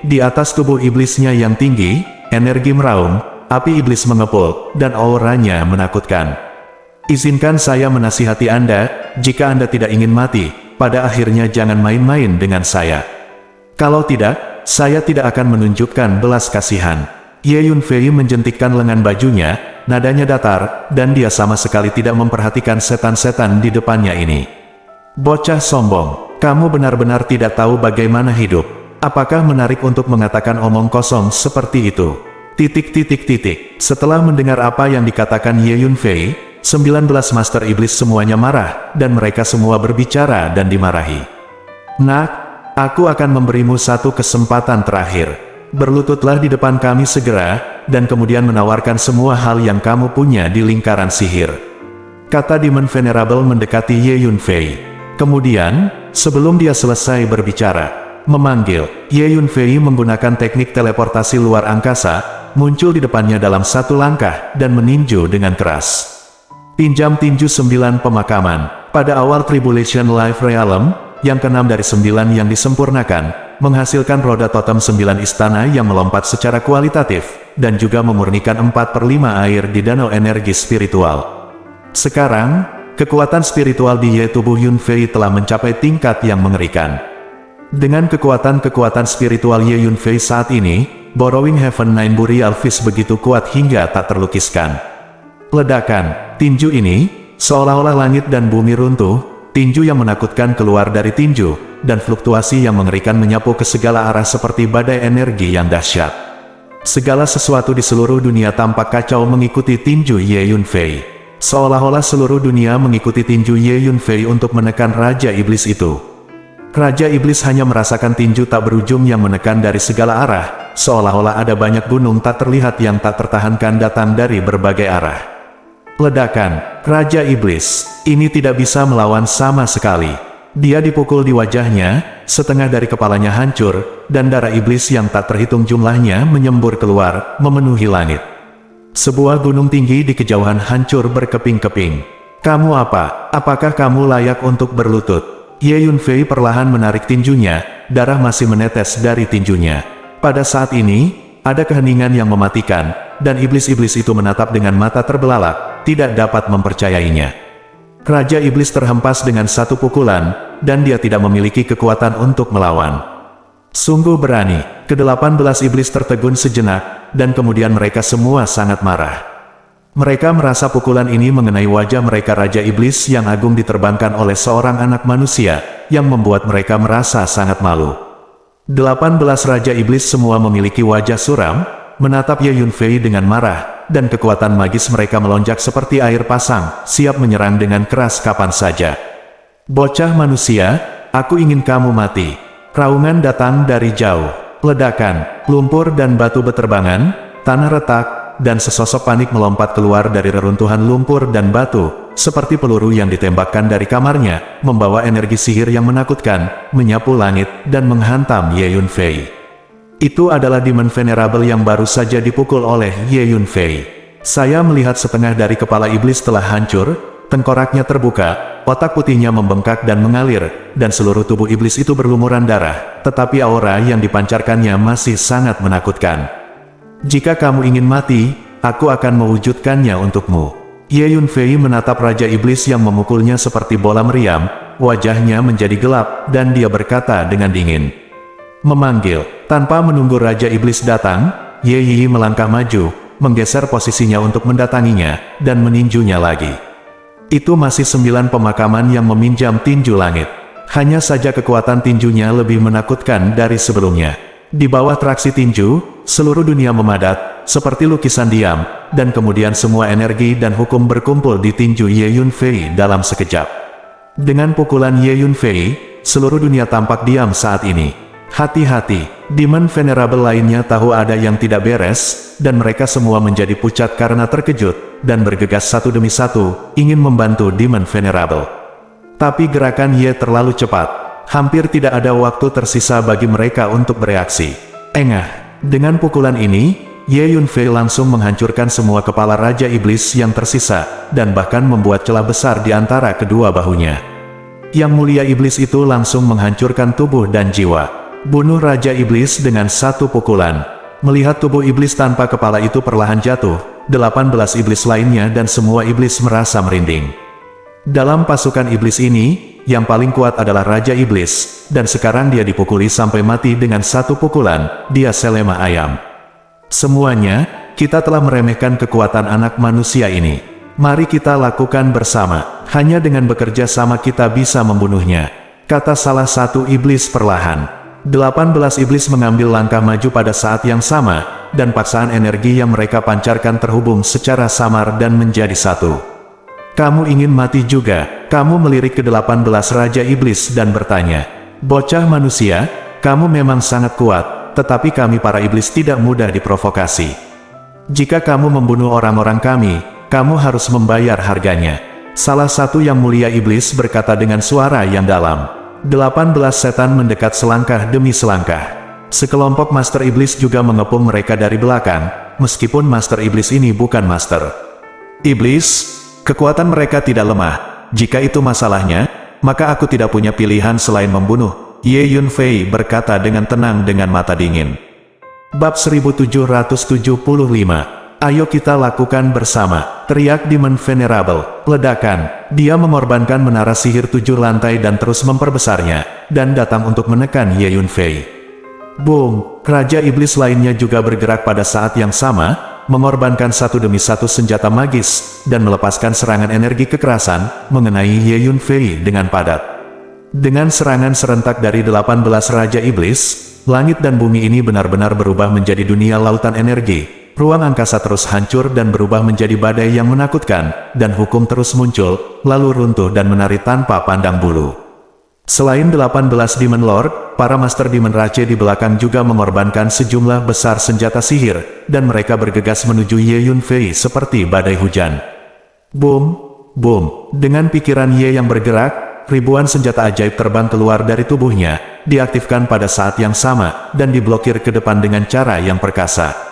Di atas tubuh iblisnya yang tinggi, energi meraung, api iblis mengepul, dan auranya menakutkan. Izinkan saya menasihati Anda, jika Anda tidak ingin mati, pada akhirnya jangan main-main dengan saya. Kalau tidak, saya tidak akan menunjukkan belas kasihan. Ye Yunfei menjentikkan lengan bajunya, nadanya datar, dan dia sama sekali tidak memperhatikan setan-setan di depannya ini. Bocah sombong, kamu benar-benar tidak tahu bagaimana hidup. Apakah menarik untuk mengatakan omong kosong seperti itu? Setelah mendengar apa yang dikatakan Ye Yunfei, 19 Master Iblis semuanya marah, dan mereka semua berbicara dan dimarahi. Nak, aku akan memberimu satu kesempatan terakhir. Berlututlah di depan kami segera, dan kemudian menawarkan semua hal yang kamu punya di lingkaran sihir. Kata Demon Venerable mendekati Ye Yunfei. Kemudian, sebelum dia selesai berbicara, memanggil, Ye Yunfei menggunakan teknik teleportasi luar angkasa, muncul di depannya dalam satu langkah, dan meninju dengan keras. Pinjam tinju 9 pemakaman. Pada awal Tribulation Life Realm, yang ke-6 dari 9 yang disempurnakan, menghasilkan roda totem 9 istana yang melompat secara kualitatif, dan juga memurnikan 4/5 air di danau energi spiritual. Sekarang, kekuatan spiritual di Ye tubuh Yunfei telah mencapai tingkat yang mengerikan. Dengan kekuatan spiritual Ye Yunfei saat ini, Borrowing Heaven Nine Burial Fist begitu kuat hingga tak terlukiskan. Ledakan tinju ini, seolah-olah langit dan bumi runtuh, tinju yang menakutkan keluar dari tinju, dan fluktuasi yang mengerikan menyapu ke segala arah seperti badai energi yang dahsyat. Segala sesuatu di seluruh dunia tampak kacau mengikuti tinju Ye Yunfei. Seolah-olah seluruh dunia mengikuti tinju Ye Yunfei untuk menekan Raja Iblis itu. Raja Iblis hanya merasakan tinju tak berujung yang menekan dari segala arah, seolah-olah ada banyak gunung tak terlihat yang tak tertahankan datang dari berbagai arah. Ledakan, Raja Iblis, ini tidak bisa melawan sama sekali. Dia dipukul di wajahnya, setengah dari kepalanya hancur, dan darah iblis yang tak terhitung jumlahnya menyembur keluar, memenuhi langit. Sebuah gunung tinggi di kejauhan hancur berkeping-keping. Kamu apa? Apakah kamu layak untuk berlutut? Ye Yunfei perlahan menarik tinjunya, darah masih menetes dari tinjunya. Pada saat ini, ada keheningan yang mematikan, dan iblis-iblis itu menatap dengan mata terbelalak, tidak dapat mempercayainya. Raja Iblis terhempas dengan satu pukulan, dan dia tidak memiliki kekuatan untuk melawan. Sungguh berani, ke-18 iblis tertegun sejenak, dan kemudian mereka semua sangat marah. Mereka merasa pukulan ini mengenai wajah mereka. Raja Iblis yang agung diterbangkan oleh seorang anak manusia, yang membuat mereka merasa sangat malu. 18 Raja Iblis semua memiliki wajah suram, menatap Ye Yunfei dengan marah, dan kekuatan magis mereka melonjak seperti air pasang, siap menyerang dengan keras kapan saja. Bocah manusia, aku ingin kamu mati. Raungan datang dari jauh. Ledakan, lumpur dan batu beterbangan, tanah retak, dan sesosok panik melompat keluar dari reruntuhan lumpur dan batu, seperti peluru yang ditembakkan dari kamarnya, membawa energi sihir yang menakutkan, menyapu langit, dan menghantam Ye Yunfei. Itu adalah Demon Venerable yang baru saja dipukul oleh Ye Yunfei. Saya melihat setengah dari kepala iblis telah hancur, tengkoraknya terbuka, otak putihnya membengkak dan mengalir, dan seluruh tubuh iblis itu berlumuran darah, tetapi aura yang dipancarkannya masih sangat menakutkan. Jika kamu ingin mati, aku akan mewujudkannya untukmu. Ye Yunfei menatap Raja Iblis yang memukulnya seperti bola meriam, wajahnya menjadi gelap, dan dia berkata dengan dingin. Memanggil. Tanpa menunggu Raja Iblis datang, Ye Yi melangkah maju, menggeser posisinya untuk mendatanginya, dan meninjunya lagi. Itu masih 9 pemakaman yang meminjam tinju langit. Hanya saja kekuatan tinjunya lebih menakutkan dari sebelumnya. Di bawah traksi tinju, seluruh dunia memadat, seperti lukisan diam, dan kemudian semua energi dan hukum berkumpul di tinju Ye Yunfei dalam sekejap. Dengan pukulan Ye Yunfei, seluruh dunia tampak diam saat ini. Hati-hati, Demon Venerable lainnya tahu ada yang tidak beres, dan mereka semua menjadi pucat karena terkejut, dan bergegas satu demi satu, ingin membantu Demon Venerable. Tapi gerakan Ye terlalu cepat, hampir tidak ada waktu tersisa bagi mereka untuk bereaksi. Engah, dengan pukulan ini, Ye Yunfei langsung menghancurkan semua kepala Raja Iblis yang tersisa, dan bahkan membuat celah besar di antara kedua bahunya. Yang mulia iblis itu langsung menghancurkan tubuh dan jiwa. Bunuh Raja Iblis dengan satu pukulan. Melihat tubuh iblis tanpa kepala itu perlahan jatuh, 18 iblis lainnya dan semua iblis merasa merinding. Dalam pasukan iblis ini, yang paling kuat adalah Raja Iblis, dan sekarang dia dipukuli sampai mati dengan satu pukulan, dia selema ayam. Semuanya, kita telah meremehkan kekuatan anak manusia ini. Mari kita lakukan bersama, hanya dengan bekerja sama kita bisa membunuhnya, kata salah satu iblis perlahan. 18 iblis mengambil langkah maju pada saat yang sama, dan paksaan energi yang mereka pancarkan terhubung secara samar dan menjadi satu. Kamu ingin mati juga? Kamu melirik ke 18 Raja Iblis dan bertanya, bocah manusia, kamu memang sangat kuat, tetapi kami para iblis tidak mudah diprovokasi. Jika kamu membunuh orang-orang kami, kamu harus membayar harganya. Salah satu yang mulia iblis berkata dengan suara yang dalam. 18 setan mendekat selangkah demi selangkah. Sekelompok Master Iblis juga mengepung mereka dari belakang, meskipun Master Iblis ini bukan Master Iblis. Kekuatan mereka tidak lemah. Jika itu masalahnya, maka aku tidak punya pilihan selain membunuh, Ye Yunfei berkata dengan tenang dengan mata dingin. Bab 1775. Ayo kita lakukan bersama, teriak Demon Venerable. Ledakan. Dia mengorbankan menara sihir 7 lantai dan terus memperbesarnya, dan datang untuk menekan Ye Yunfei. Boom! Raja Iblis lainnya juga bergerak pada saat yang sama, mengorbankan satu demi satu senjata magis, dan melepaskan serangan energi kekerasan, mengenai Ye Yunfei dengan padat. Dengan serangan serentak dari 18 Raja Iblis, langit dan bumi ini benar-benar berubah menjadi dunia lautan energi. Ruang angkasa terus hancur dan berubah menjadi badai yang menakutkan, dan hukum terus muncul, lalu runtuh dan menari tanpa pandang bulu. Selain 18 Demon Lord, para Master Demon Rache di belakang juga mengorbankan sejumlah besar senjata sihir, dan mereka bergegas menuju Ye Yunfei seperti badai hujan. Boom! Boom! Dengan pikiran Ye yang bergerak, ribuan senjata ajaib terbang keluar dari tubuhnya, diaktifkan pada saat yang sama, dan diblokir ke depan dengan cara yang perkasa.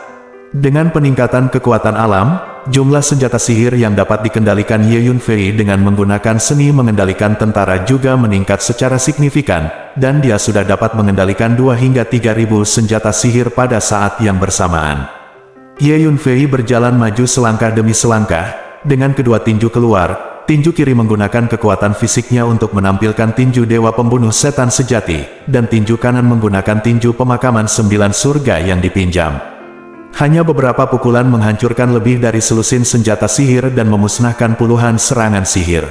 Dengan peningkatan kekuatan alam, jumlah senjata sihir yang dapat dikendalikan Ye Yunfei dengan menggunakan seni mengendalikan tentara juga meningkat secara signifikan, dan dia sudah dapat mengendalikan 2 hingga 3.000 senjata sihir pada saat yang bersamaan. Ye Yunfei berjalan maju selangkah demi selangkah, dengan kedua tinju keluar. Tinju kiri menggunakan kekuatan fisiknya untuk menampilkan tinju dewa pembunuh setan sejati, dan tinju kanan menggunakan tinju pemakaman 9 surga yang dipinjam. Hanya beberapa pukulan menghancurkan lebih dari selusin senjata sihir dan memusnahkan puluhan serangan sihir.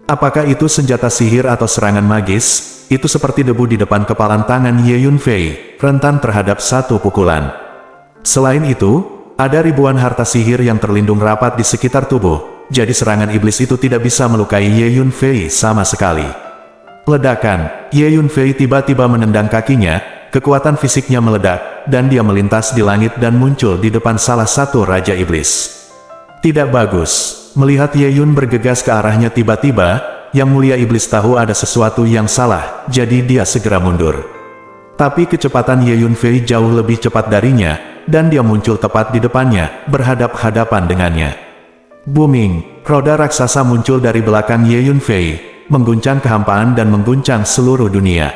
Apakah itu senjata sihir atau serangan magis? Itu seperti debu di depan kepalan tangan Ye Yunfei, rentan terhadap satu pukulan. Selain itu, ada ribuan harta sihir yang terlindung rapat di sekitar tubuh, jadi serangan iblis itu tidak bisa melukai Ye Yunfei sama sekali. Ledakan. Ye Yunfei tiba-tiba menendang kakinya, kekuatan fisiknya meledak, dan dia melintas di langit dan muncul di depan salah satu Raja Iblis. Tidak bagus. Melihat Ye Yun bergegas ke arahnya tiba-tiba, Yang Mulia Iblis tahu ada sesuatu yang salah, jadi dia segera mundur. Tapi kecepatan Ye Yunfei jauh lebih cepat darinya, dan dia muncul tepat di depannya, berhadap-hadapan dengannya. Booming, roda raksasa muncul dari belakang Ye Yunfei, mengguncang kehampaan dan mengguncang seluruh dunia.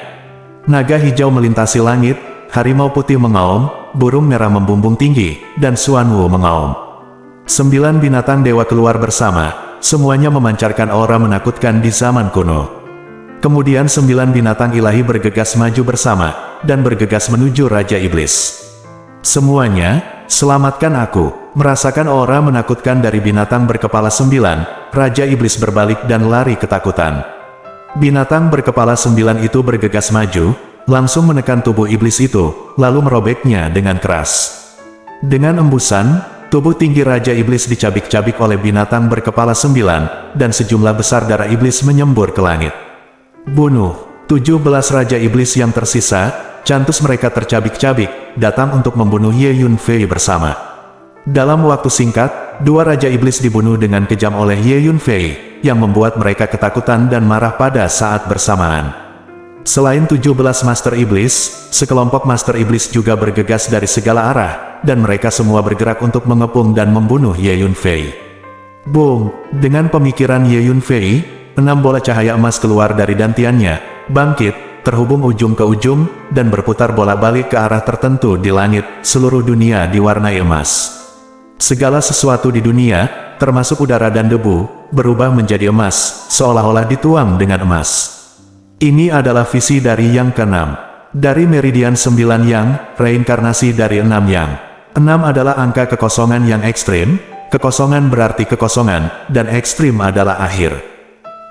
Naga hijau melintasi langit, harimau putih mengaum, burung merah membumbung tinggi, dan Xuanwu mengaum. 9 binatang dewa keluar bersama, semuanya memancarkan aura menakutkan di zaman kuno. Kemudian 9 binatang ilahi bergegas maju bersama, dan bergegas menuju Raja Iblis. Semuanya, selamatkan aku. Merasakan aura menakutkan dari binatang berkepala 9, Raja Iblis berbalik dan lari ketakutan. Binatang berkepala 9 itu bergegas maju, langsung menekan tubuh iblis itu, lalu merobeknya dengan keras. Dengan embusan, tubuh tinggi Raja Iblis dicabik-cabik oleh binatang berkepala 9, dan sejumlah besar darah iblis menyembur ke langit. Bunuh. 17 Raja Iblis yang tersisa, cantus mereka tercabik-cabik, datang untuk membunuh Ye Yunfei bersama. Dalam waktu singkat, 2 Raja Iblis dibunuh dengan kejam oleh Ye Yunfei, yang membuat mereka ketakutan dan marah pada saat bersamaan. Selain 17 Master Iblis, sekelompok Master Iblis juga bergegas dari segala arah, dan mereka semua bergerak untuk mengepung dan membunuh Ye Yunfei. Boom! Dengan pemikiran Ye Yunfei, 6 bola cahaya emas keluar dari dantiannya, bangkit, terhubung ujung ke ujung, dan berputar bolak-balik ke arah tertentu di langit. Seluruh dunia diwarnai emas. Segala sesuatu di dunia, termasuk udara dan debu, berubah menjadi emas, seolah-olah dituang dengan emas. Ini adalah visi dari yang ke-6. Dari meridian 9 yang, reinkarnasi dari 6 yang. 6 adalah angka kekosongan yang ekstrim, kekosongan berarti kekosongan, dan ekstrim adalah akhir.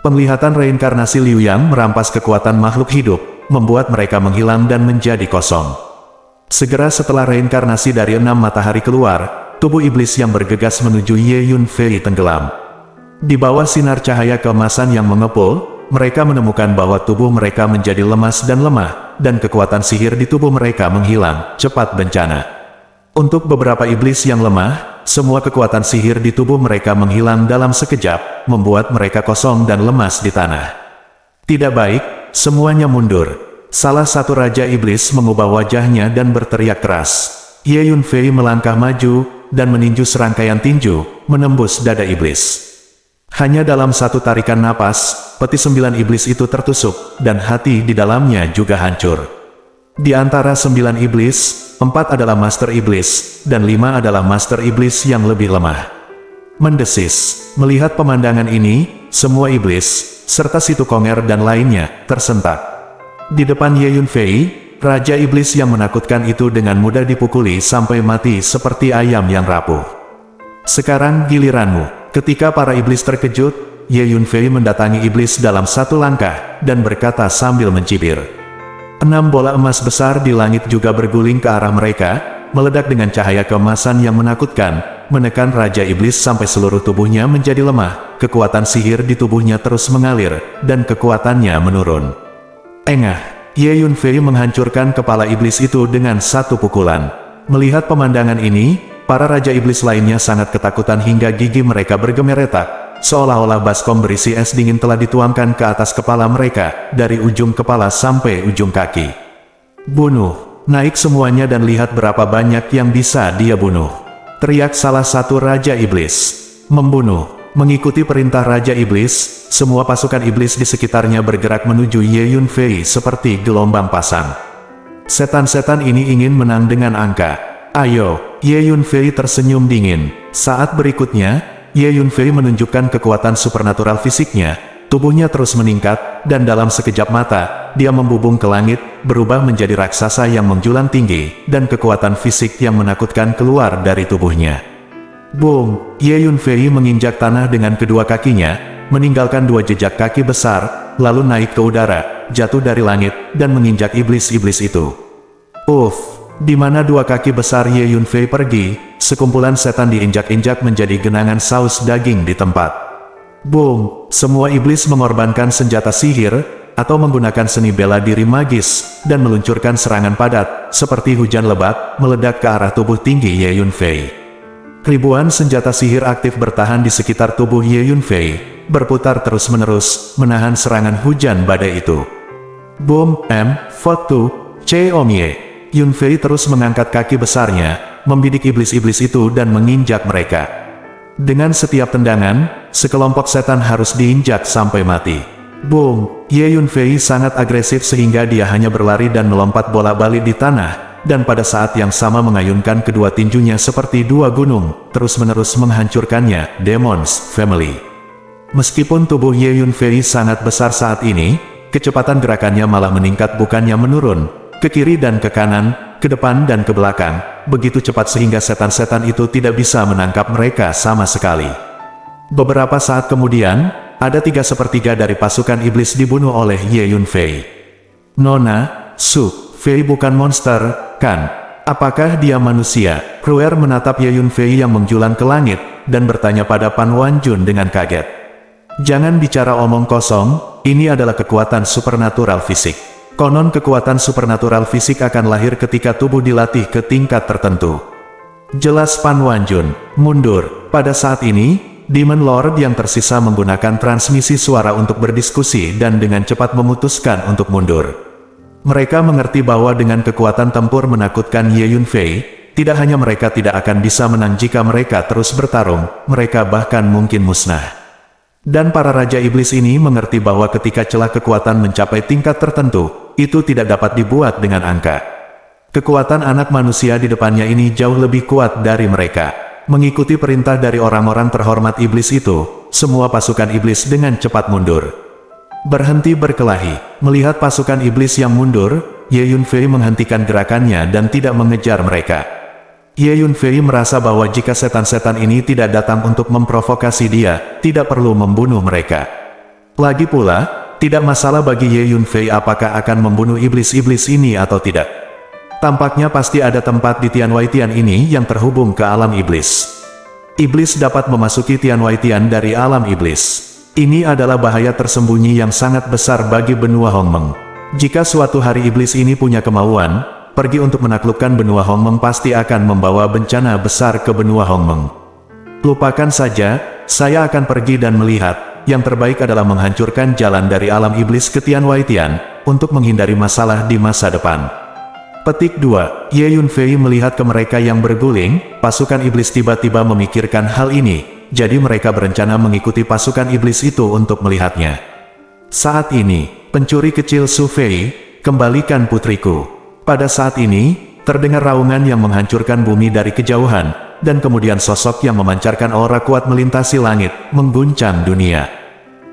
Penglihatan reinkarnasi Liu Yang merampas kekuatan makhluk hidup, membuat mereka menghilang dan menjadi kosong. Segera setelah reinkarnasi dari 6 matahari keluar, tubuh iblis yang bergegas menuju Ye Yunfei tenggelam. Di bawah sinar cahaya keemasan yang mengepul, mereka menemukan bahwa tubuh mereka menjadi lemas dan lemah, dan kekuatan sihir di tubuh mereka menghilang, cepat bencana. Untuk beberapa iblis yang lemah, semua kekuatan sihir di tubuh mereka menghilang dalam sekejap, membuat mereka kosong dan lemas di tanah. Tidak baik, semuanya mundur. Salah satu Raja Iblis mengubah wajahnya dan berteriak keras. Ye Yunfei melangkah maju, dan meninju serangkaian tinju, menembus dada iblis. Hanya dalam satu tarikan napas, peti 9 iblis itu tertusuk, dan hati di dalamnya juga hancur. Di antara 9 iblis, 4 adalah Master Iblis, dan 5 adalah Master Iblis yang lebih lemah. Mendesis, melihat pemandangan ini, semua iblis, serta Situ Konger dan lainnya, tersentak. Di depan Ye Yunfei, Raja Iblis yang menakutkan itu dengan mudah dipukuli sampai mati seperti ayam yang rapuh. Sekarang giliranmu. Ketika para iblis terkejut, Ye Yunfei mendatangi iblis dalam satu langkah, dan berkata sambil mencibir. 6 bola emas besar di langit juga berguling ke arah mereka, meledak dengan cahaya keemasan yang menakutkan, menekan Raja Iblis sampai seluruh tubuhnya menjadi lemah, kekuatan sihir di tubuhnya terus mengalir, dan kekuatannya menurun. Engah, Ye Yunfei menghancurkan kepala iblis itu dengan satu pukulan. Melihat pemandangan ini, para Raja Iblis lainnya sangat ketakutan hingga gigi mereka bergemeretak, seolah-olah baskom berisi es dingin telah dituangkan ke atas kepala mereka, dari ujung kepala sampai ujung kaki. Bunuh, naik semuanya dan lihat berapa banyak yang bisa dia bunuh. Teriak salah satu Raja Iblis. Membunuh. Mengikuti perintah Raja Iblis, semua pasukan iblis di sekitarnya bergerak menuju Ye Yunfei seperti gelombang pasang. Setan-setan ini ingin menang dengan angka. Ayo, Ye Yunfei tersenyum dingin. Saat berikutnya, Ye Yunfei menunjukkan kekuatan supernatural fisiknya. Tubuhnya terus meningkat, dan dalam sekejap mata, dia membubung ke langit, berubah menjadi raksasa yang menjulang tinggi, dan kekuatan fisik yang menakutkan keluar dari tubuhnya. Boom! Ye Yunfei menginjak tanah dengan kedua kakinya, meninggalkan 2 jejak kaki besar, lalu naik ke udara, jatuh dari langit, dan menginjak iblis-iblis itu. Uff! Di mana 2 kaki besar Ye Yunfei pergi, sekumpulan setan diinjak-injak menjadi genangan saus daging di tempat. Boom! Semua iblis mengorbankan senjata sihir, atau menggunakan seni bela diri magis, dan meluncurkan serangan padat, seperti hujan lebat, meledak ke arah tubuh tinggi Ye Yunfei. Ribuan senjata sihir aktif bertahan di sekitar tubuh Ye Yunfei, berputar terus-menerus, menahan serangan hujan badai itu. Boom! Fotu, Cheomye. Yunfei terus mengangkat kaki besarnya, membidik iblis-iblis itu dan menginjak mereka. Dengan setiap tendangan, sekelompok setan harus diinjak sampai mati. Boom! Ye Yunfei sangat agresif sehingga dia hanya berlari dan melompat bola-balik di tanah, dan pada saat yang sama mengayunkan kedua tinjunya seperti 2 gunung, terus-menerus menghancurkannya, Demon's Family. Meskipun tubuh Ye Yunfei sangat besar saat ini, kecepatan gerakannya malah meningkat bukannya menurun, ke kiri dan ke kanan, ke depan dan ke belakang, begitu cepat sehingga setan-setan itu tidak bisa menangkap mereka sama sekali. Beberapa saat kemudian, ada 3/4 dari pasukan iblis dibunuh oleh Ye Yunfei. Nona, Su Fei bukan monster, kan? Apakah dia manusia? Ruer menatap Ye Yunfei yang menjulang ke langit, dan bertanya pada Pan Wanjun dengan kaget. Jangan bicara omong kosong, ini adalah kekuatan supernatural fisik. Konon kekuatan supernatural fisik akan lahir ketika tubuh dilatih ke tingkat tertentu. Jelas Pan Wanjun. Mundur. Pada saat ini, Demon Lord yang tersisa menggunakan transmisi suara untuk berdiskusi dan dengan cepat memutuskan untuk mundur. Mereka mengerti bahwa dengan kekuatan tempur menakutkan Ye Yunfei, tidak hanya mereka tidak akan bisa menang jika mereka terus bertarung, mereka bahkan mungkin musnah. Dan para Raja Iblis ini mengerti bahwa ketika celah kekuatan mencapai tingkat tertentu, itu tidak dapat dibuat dengan angka. Kekuatan anak manusia di depannya ini jauh lebih kuat dari mereka. Mengikuti perintah dari orang-orang terhormat iblis itu, semua pasukan iblis dengan cepat mundur. Berhenti berkelahi. Melihat pasukan iblis yang mundur, Ye Yunfei menghentikan gerakannya dan tidak mengejar mereka. Ye Yunfei merasa bahwa jika setan-setan ini tidak datang untuk memprovokasi dia, tidak perlu membunuh mereka. Lagi pula, tidak masalah bagi Ye Yunfei apakah akan membunuh iblis-iblis ini atau tidak. Tampaknya pasti ada tempat di Tianwaitian ini yang terhubung ke alam iblis. Iblis dapat memasuki Tianwaitian dari alam iblis. Ini adalah bahaya tersembunyi yang sangat besar bagi benua Hongmeng. Jika suatu hari iblis ini punya kemauan, pergi untuk menaklukkan benua Hongmeng pasti akan membawa bencana besar ke benua Hongmeng. Lupakan saja, saya akan pergi dan melihat, yang terbaik adalah menghancurkan jalan dari alam iblis ke Tianwaitian, untuk menghindari masalah di masa depan. Petik 2. Ye Yunfei melihat ke mereka yang berguling, pasukan iblis tiba-tiba memikirkan hal ini, jadi mereka berencana mengikuti pasukan iblis itu untuk melihatnya. Saat ini, pencuri kecil Su Fei, kembalikan putriku. Pada saat ini, terdengar raungan yang menghancurkan bumi dari kejauhan, dan kemudian sosok yang memancarkan aura kuat melintasi langit, mengguncang dunia.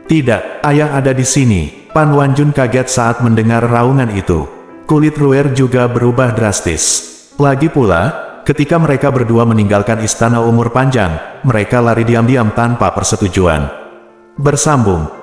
Tidak, ayah ada di sini. Pan Wanjun kaget saat mendengar raungan itu. Kulit Ruer juga berubah drastis. Lagi pula, ketika mereka berdua meninggalkan istana umur panjang, mereka lari diam-diam tanpa persetujuan. Bersambung.